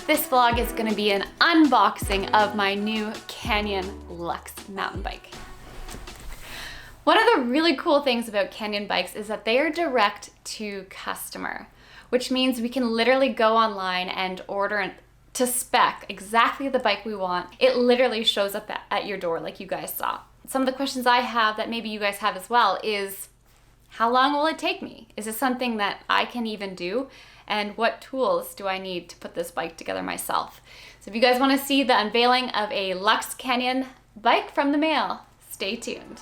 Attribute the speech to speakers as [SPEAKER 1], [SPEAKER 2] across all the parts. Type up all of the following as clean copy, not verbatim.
[SPEAKER 1] This vlog is going to be an unboxing of my new Canyon Lux mountain bike. One of the really cool things about Canyon bikes is that they are direct to customer, which means we can literally go online and order to spec exactly the bike we want. It literally shows up at your door like you guys saw. Some of the questions I have that maybe you guys have as well is, how long will it take me? Is this something that I can even do? And what tools do I need to put this bike together myself? So if you guys want to see the unveiling of a Lux Canyon bike from the mail, stay tuned.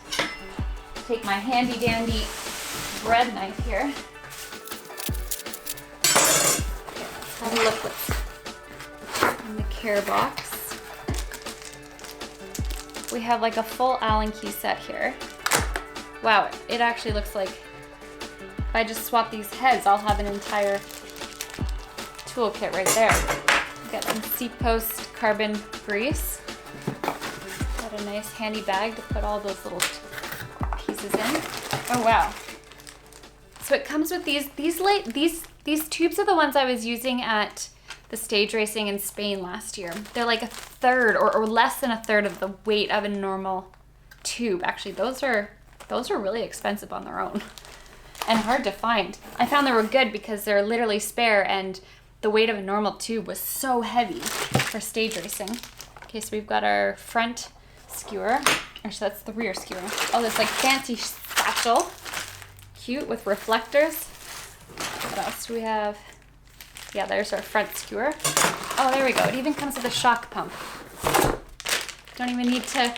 [SPEAKER 1] Take my handy dandy bread knife here. Okay, let's have a look what's in the care box. We have like a full Allen key set here. Wow, it actually looks like if I just swap these heads, I'll have an entire toolkit right there. Got some seat post carbon grease. Got a nice handy bag to put all those little pieces in. Oh wow! So it comes with these tubes are the ones I was using at the stage racing in Spain last year. They're like a third or less than a third of the weight of a normal tube. Actually, those are really expensive on their own and hard to find. I found they were good because they're literally spare, and the weight of a normal tube was so heavy for stage racing. Okay, so we've got our front skewer. Actually, that's the rear skewer. Oh, this like fancy satchel. Cute with reflectors. What else do we have? Yeah, there's our front skewer. Oh, there we go. It even comes with a shock pump. Don't even need to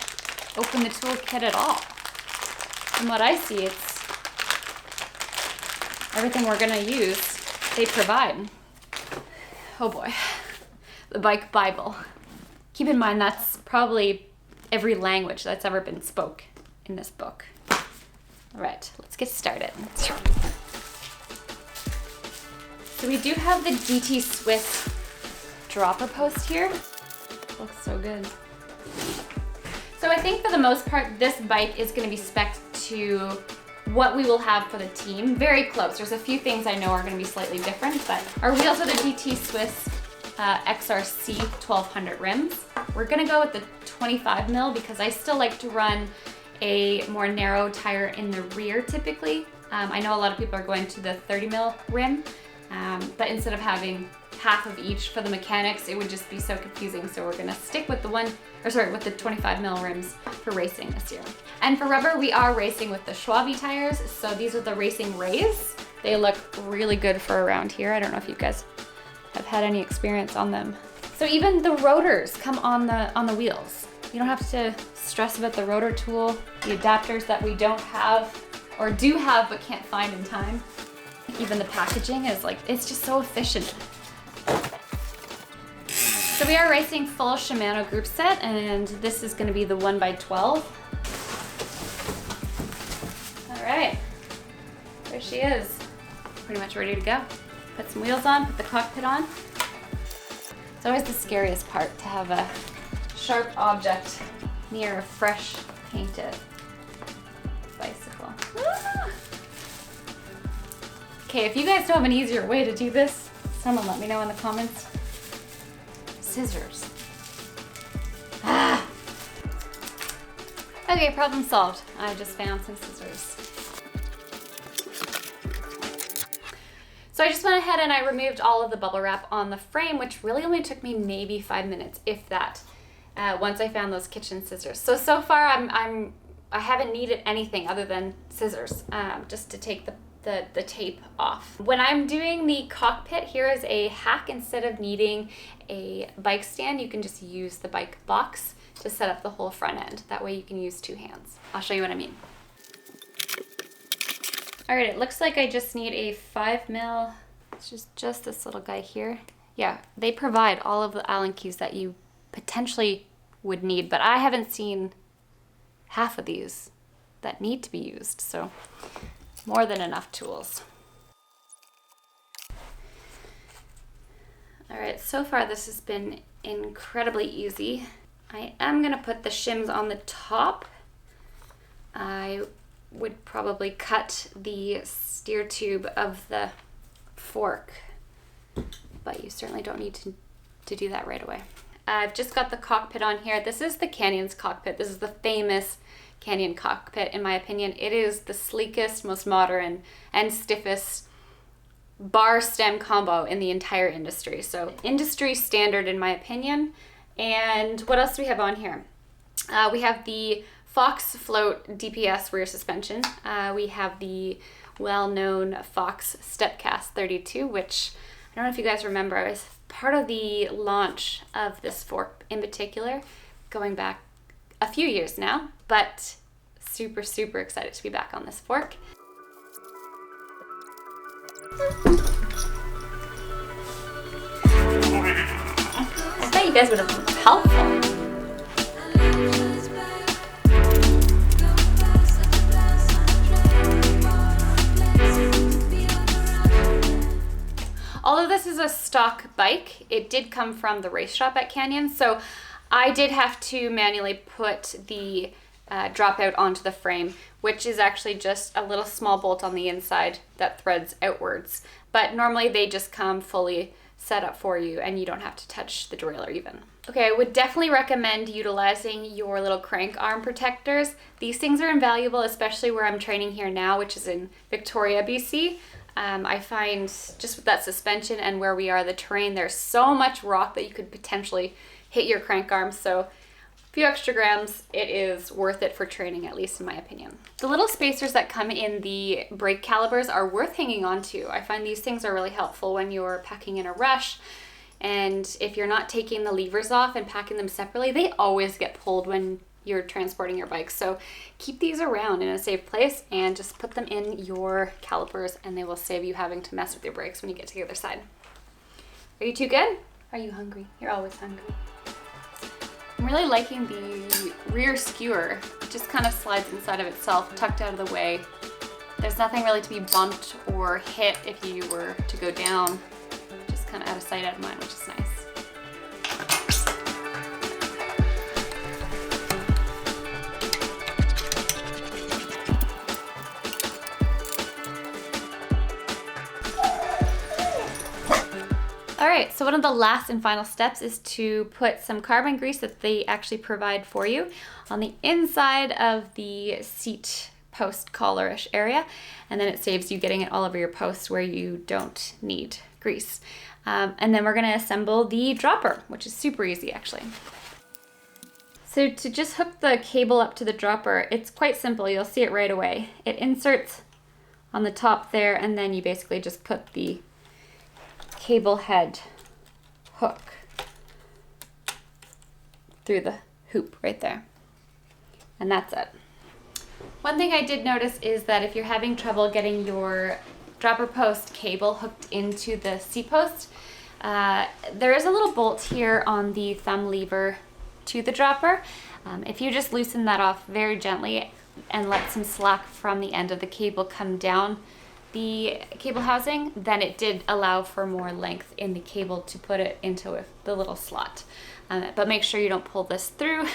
[SPEAKER 1] open the toolkit at all. From what I see, it's everything we're gonna use, they provide. Oh boy, the bike Bible. Keep in mind that's probably every language that's ever been spoke in this book. All right, let's get started. So we do have the DT Swiss dropper post here. Looks so good. So I think for the most part, this bike is gonna be spec'd to what we will have for the team. Very close. There's a few things I know are gonna be slightly different, but our wheels are the DT Swiss XRC 1200 rims. We're gonna go with the 25 mil because I still like to run a more narrow tire in the rear typically. I know a lot of people are going to the 30 mil rim, but instead of having half of each for the mechanics, it would just be so confusing. So we're gonna stick with with the 25 mil rims for racing this year. And for rubber, we are racing with the Schwalbe tires. So these are the Racing Rays. They look really good for around here. I don't know if you guys have had any experience on them. So even the rotors come on the wheels. You don't have to stress about the rotor tool, the adapters that we don't have or do have but can't find in time. Even the packaging is like, it's just so efficient. So we are racing full Shimano group set, and this is gonna be the 1x12. All right, there she is. Pretty much ready to go. Put some wheels on, put the cockpit on. It's always the scariest part to have a sharp object near a fresh painted bicycle. Okay, if you guys know of an easier way to do this, someone let me know in the comments. Scissors. Ah. Okay, problem solved. I just found some scissors. So I just went ahead and I removed all of the bubble wrap on the frame, which really only took me maybe 5 minutes, if that, once I found those kitchen scissors. So far I haven't needed anything other than scissors, just to take the tape off. When I'm doing the cockpit, here is a hack. Instead of needing a bike stand, you can just use the bike box to set up the whole front end. That way you can use 2 hands. I'll show you what I mean. All right, it looks like I just need a 5mm. It's just this little guy here. Yeah, they provide all of the Allen keys that you potentially would need, but I haven't seen half of these that need to be used, so more than enough tools. All right, so far this has been incredibly easy. I am gonna put the shims on the top. I would probably cut the steer tube of the fork, but you certainly don't need to do that right away. I've just got the cockpit on here. This is the Canyon's cockpit. This is the famous Canyon cockpit, in my opinion. It is the sleekest, most modern, and stiffest bar stem combo in the entire industry. So industry standard, in my opinion. And what else do we have on here? We have the Fox Float DPS rear suspension. We have the well-known Fox Stepcast 32, which I don't know if you guys remember, I was part of the launch of this fork in particular, going back a few years now, but super, super excited to be back on this fork. I thought you guys would have been helpful. Although this is a stock bike, it did come from the race shop at Canyon, so I did have to manually put the dropout onto the frame, which is actually just a little small bolt on the inside that threads outwards. But normally they just come fully set up for you and you don't have to touch the derailleur even. Okay, I would definitely recommend utilizing your little crank arm protectors. These things are invaluable, especially where I'm training here now, which is in Victoria, BC. I find just with that suspension and where we are, the terrain, there's so much rock that you could potentially hit your crank arms. So a few extra grams, it is worth it for training, at least in my opinion. The little spacers that come in the brake calipers are worth hanging on to. I find these things are really helpful when you're packing in a rush. And if you're not taking the levers off and packing them separately, they always get pulled when you're transporting your bike. So keep these around in a safe place and just put them in your calipers and they will save you having to mess with your brakes when you get to the other side. Are you too good? Are you hungry? You're always hungry. I'm really liking the rear skewer. It just kind of slides inside of itself, tucked out of the way. There's nothing really to be bumped or hit if you were to go down. Just kind of out of sight, out of mind, which is nice. All right, so one of the last and final steps is to put some carbon grease that they actually provide for you on the inside of the seat post collar-ish area, and then it saves you getting it all over your post where you don't need grease. And then we're gonna assemble the dropper, which is super easy actually. So to just hook the cable up to the dropper, it's quite simple. You'll see it right away. It inserts on the top there, and then you basically just put the cable head hook through the hoop right there. And that's it. One thing I did notice is that if you're having trouble getting your dropper post cable hooked into the seat post, there is a little bolt here on the thumb lever to the dropper. If you just loosen that off very gently and let some slack from the end of the cable come down the cable housing, then it did allow for more length in the cable to put it into the little slot. But make sure you don't pull this through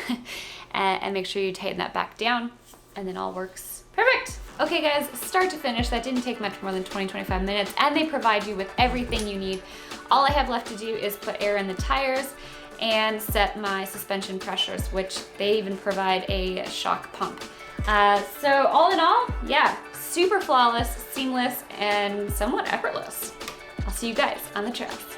[SPEAKER 1] and make sure you tighten that back down, and then all works perfect. Okay guys, start to finish, that didn't take much more than 20-25 minutes, and they provide you with everything you need. All I have left to do is put air in the tires and set my suspension pressures, which they even provide a shock pump. So all in all, yeah, super flawless, seamless, and somewhat effortless. I'll see you guys on the trails.